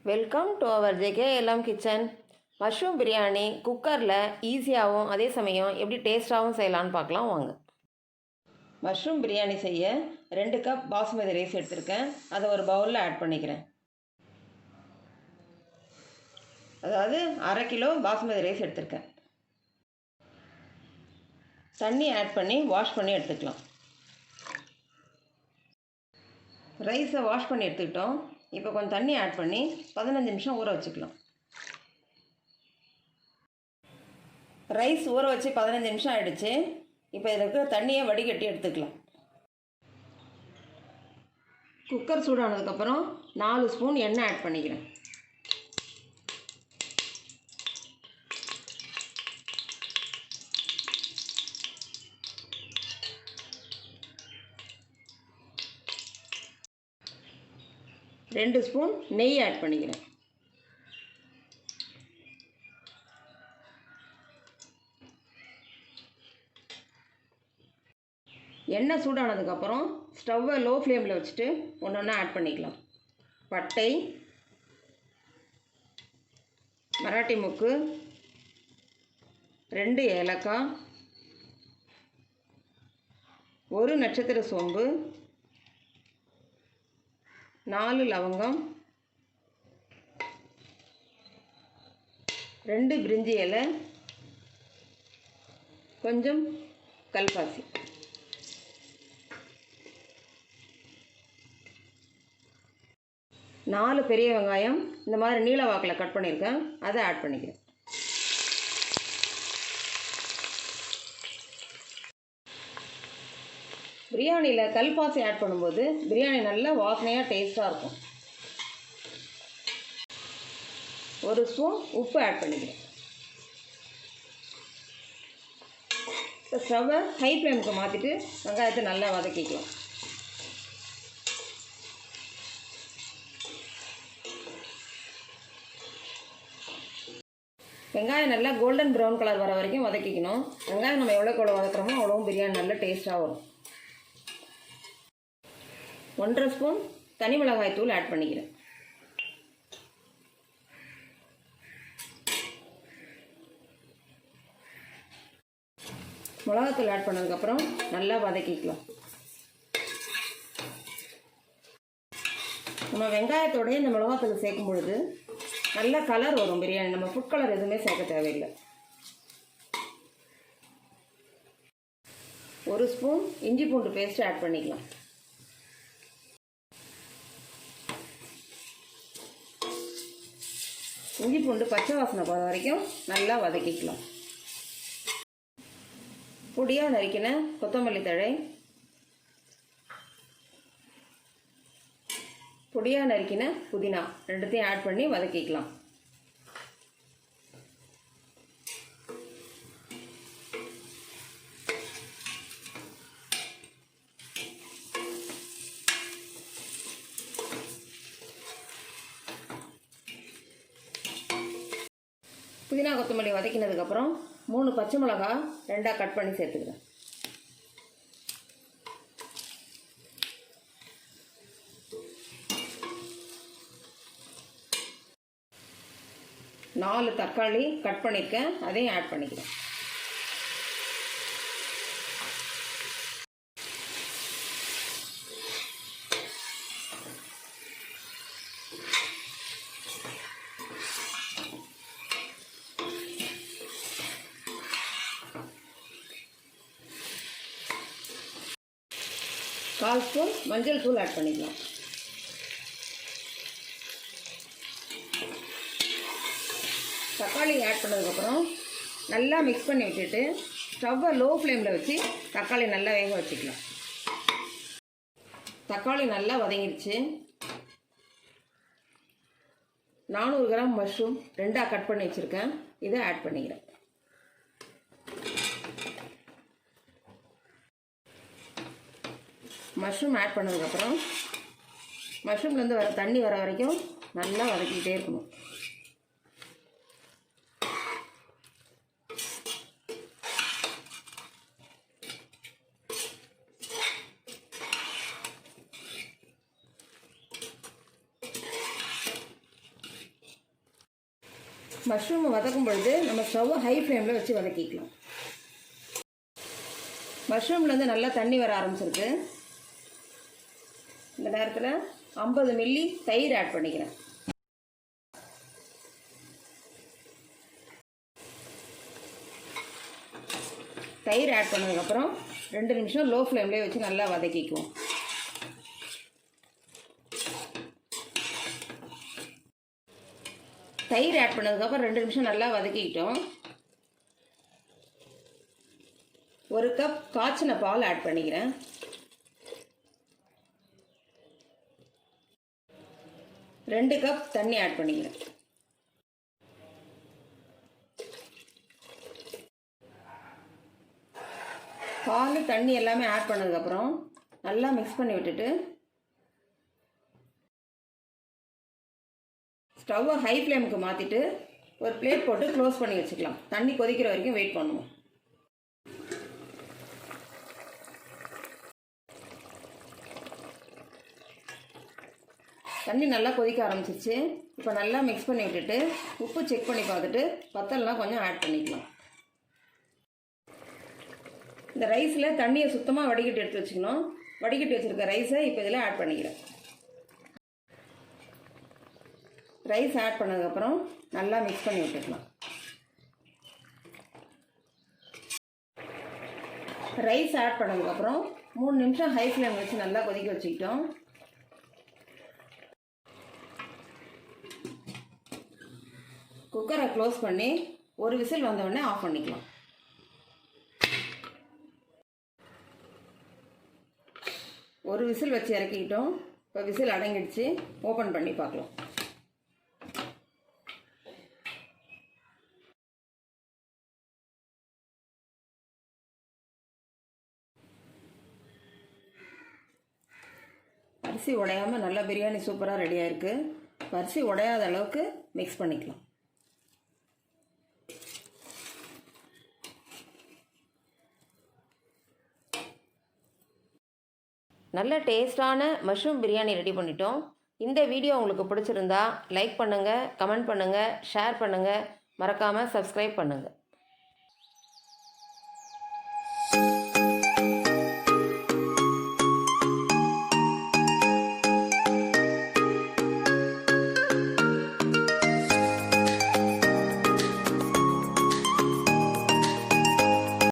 Welcome to our JKLM kitchen. Mushroom biryani குக்கரில் ஈஸியாகவும் அதே சமயம் எப்படி டேஸ்ட்டாகவும் செய்யலான்னு பார்க்கலாம் வாங்க. மஷ்ரூம் பிரியாணி செய்ய 2 கப் பாஸ்மதி ரைஸ் எடுத்திருக்கேன். அதை ஒரு பவுலில் ஆட் பண்ணிக்கிறேன். அதாவது 1/2 கிலோ பாஸ்மதி ரைஸ் எடுத்திருக்கேன். தண்ணி ஆட் பண்ணி வாஷ் பண்ணி எடுத்துக்கலாம். ரைஸை வாஷ் பண்ணி எடுத்துக்கிட்டோம். இப்போ கொஞ்சம் தண்ணி ஆட் பண்ணி 15 நிமிஷம் ஊற வச்சுக்கலாம். ரைஸ் ஊற வச்சு 15 நிமிஷம் ஆகிடுச்சு. இப்போ இதில் இருக்கிற தண்ணியை வடிகட்டி எடுத்துக்கலாம். குக்கர் சூடானதுக்கப்புறம் 4 ஸ்பூன் எண்ணெய் ஆட் பண்ணிக்கிறேன். ரெண்டு ஸ்பூன் நெய் ஆட் பண்ணிக்கிறேன். எண்ணெய் சூடானதுக்கப்புறம் ஸ்டவ்வை லோ ஃப்ளேமில் வச்சுட்டு ஒன்று ஒன்றா ஆட் பண்ணிக்கலாம். பட்டை, மராட்டி மொக்கு, 2 ஏலக்காய், 1 நட்சத்திர சோம்பு, 4 லவங்கம், 2 பிரிஞ்சி இலை, கொஞ்சம் கல்பாசி. நாலு பெரிய வெங்காயம் இந்த மாதிரி நீல வாக்கில் கட் பண்ணியிருக்கேன். அதை ஆட் பண்ணிக்கிறேன். பிரியாணியில் கல்பாசி ஆட் பண்ணும்போது பிரியாணி நல்ல வாசனையாக டேஸ்ட்டாக இருக்கும். 1 ஸ்பூன் உப்பு ஆட் பண்ணிக்கிறேன். இப்போ ஸ்டவ்வை ஹை ஃப்ளேமுக்கு மாற்றிட்டு வெங்காயத்தை நல்லா வதக்கிக்கலாம். வெங்காயம் நல்லா கோல்டன் ப்ரௌன் கலர் வர வரைக்கும் வதக்கிக்கணும். வெங்காயம் நம்ம எவ்வளோக்கு எவ்வளோ வதக்குறோமோ அவ்வளோவும் பிரியாணி நல்ல டேஸ்ட்டாக வரும். 1/2 ஸ்பூன் தனி மிளகாய் தூள் ஆட் பண்ணிக்கிறேன். மிளகாத்தூள் ஆட் பண்ணதுக்கப்புறம் நல்லா வதக்கிக்கலாம். நம்ம வெங்காயத்தோடய இந்த மிளகாத்தூள் சேர்க்கும் பொழுது நல்ல கலர் வரும் பிரியாணி. நம்ம ஃபுட் கலர் எதுவுமே சேர்க்க தேவையில்லை. 1 ஸ்பூன் இஞ்சி பூண்டு பேஸ்ட் ஆட் பண்ணிக்கலாம். இஞ்சி பூண்டு பச்சை வாசனை போகிற வரைக்கும் நல்லா வதக்கிக்கலாம். பொடியாக நறுக்கின கொத்தமல்லி தழை, பொடியாக நறுக்கின புதினா ரெண்டுத்தையும் ஆட் பண்ணி வதக்கிக்கலாம். புதினா கொத்தமல்லி வதக்கினதுக்கப்புறம் 3 பச்சை மிளகா 2ஆக கட் பண்ணி சேர்த்துக்கிறேன். நாலு தக்காளி கட் பண்ணியிருக்கேன், அதையும் ஆட் பண்ணிக்கிறேன். கால் ஸ்பூன் மஞ்சள் தூள் ஆட் பண்ணிக்கலாம். தக்காளி ஆட் பண்ணதுக்கப்புறம் நல்லா மிக்ஸ் பண்ணி விட்டுட்டு ஸ்டவ்வை லோ ஃப்ளேமில் வச்சு தக்காளி நல்லா வேக வச்சுக்கலாம். தக்காளி நல்லா வதங்கிடுச்சு. 400 கிராம் மஷ்ரூம் 2ஆக கட் பண்ணி வச்சுருக்கேன். இதை ஆட் பண்ணிக்கிறேன். மஷ்ரூம் ஆட் பண்ணதுக்கப்புறம் மஷ்ரூம்லேருந்து தண்ணி வர வரைக்கும் நல்லா வதக்கிக்கிட்டே இருக்கணும். மஷ்ரூமை வதக்கும் பொழுது நம்ம ஸ்டவ்வை ஹை ஃப்ளேமில் வச்சு வதக்கிக்கலாம். மஷ்ரூம்லேருந்து நல்லா தண்ணி வர ஆரம்பிச்சிருக்கு. இந்த நேரத்தில் 50 மில்லி தயிர் ஆட் பண்ணிக்கிறேன். தயிர் ஆட் பண்ணதுக்கப்புறம் 2 நிமிஷம் லோ ஃப்ளேம்லேயே வச்சு நல்லா வதக்கிக்குவோம். தயிர் ஆட் பண்ணதுக்கப்புறம் 2 நிமிஷம் நல்லா வதக்கிக்கிட்டோம். 1 கப் காய்ச்சின பால் ஆட் பண்ணிக்கிறேன். ரெண்டு கப் தண்ணி ஆட் பண்ணிக்கிறேன். பால் தண்ணி எல்லாமே ஆட் பண்ணதுக்கப்புறம் நல்லா மிக்ஸ் பண்ணி விட்டுட்டு ஸ்டவ்வை ஹை ஃப்ளேமுக்கு மாற்றிட்டு ஒரு பிளேட் போட்டு க்ளோஸ் பண்ணி வச்சுக்கலாம். தண்ணி கொதிக்கிற வரைக்கும் வெயிட் பண்ணுவோம். தண்ணி நல்லா கொதிக்க ஆரம்பிச்சிருச்சு. இப்போ நல்லா மிக்ஸ் பண்ணி விட்டுட்டு உப்பு செக் பண்ணி பார்த்துட்டு பத்தலைனா கொஞ்சம் ஆட் பண்ணிக்கலாம். இந்த ரைஸில் தண்ணியை சுத்தமாக வடிகட்டி எடுத்து வச்சுக்கணும். வடிகட்டி வச்சுருக்க ரைஸை இப்போ இதில் ஆட் பண்ணிக்கிறேன். ரைஸ் ஆட் பண்ணதுக்கப்புறம் நல்லா மிக்ஸ் பண்ணி விட்டுக்கலாம். ரைஸ் ஆட் பண்ணதுக்கப்புறம் 3 நிமிஷம் ஹை ஃப்ளேம் வச்சு நல்லா கொதிக்க வச்சுக்கிட்டோம். குக்கரை க்ளோஸ் பண்ணி ஒரு விசில் வந்தவுடனே ஆஃப் பண்ணிக்கலாம். ஒரு விசில் வச்சு இறக்கிக்கிட்டோம். இப்போ விசில் அடங்கிடுச்சு. ஓப்பன் பண்ணி பார்க்கலாம். அரிசி உடையாமல் நல்லா பிரியாணி சூப்பராக ரெடியாக இருக்குது. அரிசி உடையாத அளவுக்கு மிக்ஸ் பண்ணிக்கலாம். நல்ல டேஸ்டான மஷ்ரூம் பிரியாணி ரெடி பண்ணிட்டோம். இந்த வீடியோ உங்களுக்கு பிடிச்சிருந்தா லைக் பண்ணுங்கள், கமெண்ட் பண்ணுங்கள், ஷேர் பண்ணுங்கள், மறக்காமல் சப்ஸ்கிரைப் பண்ணுங்கள்.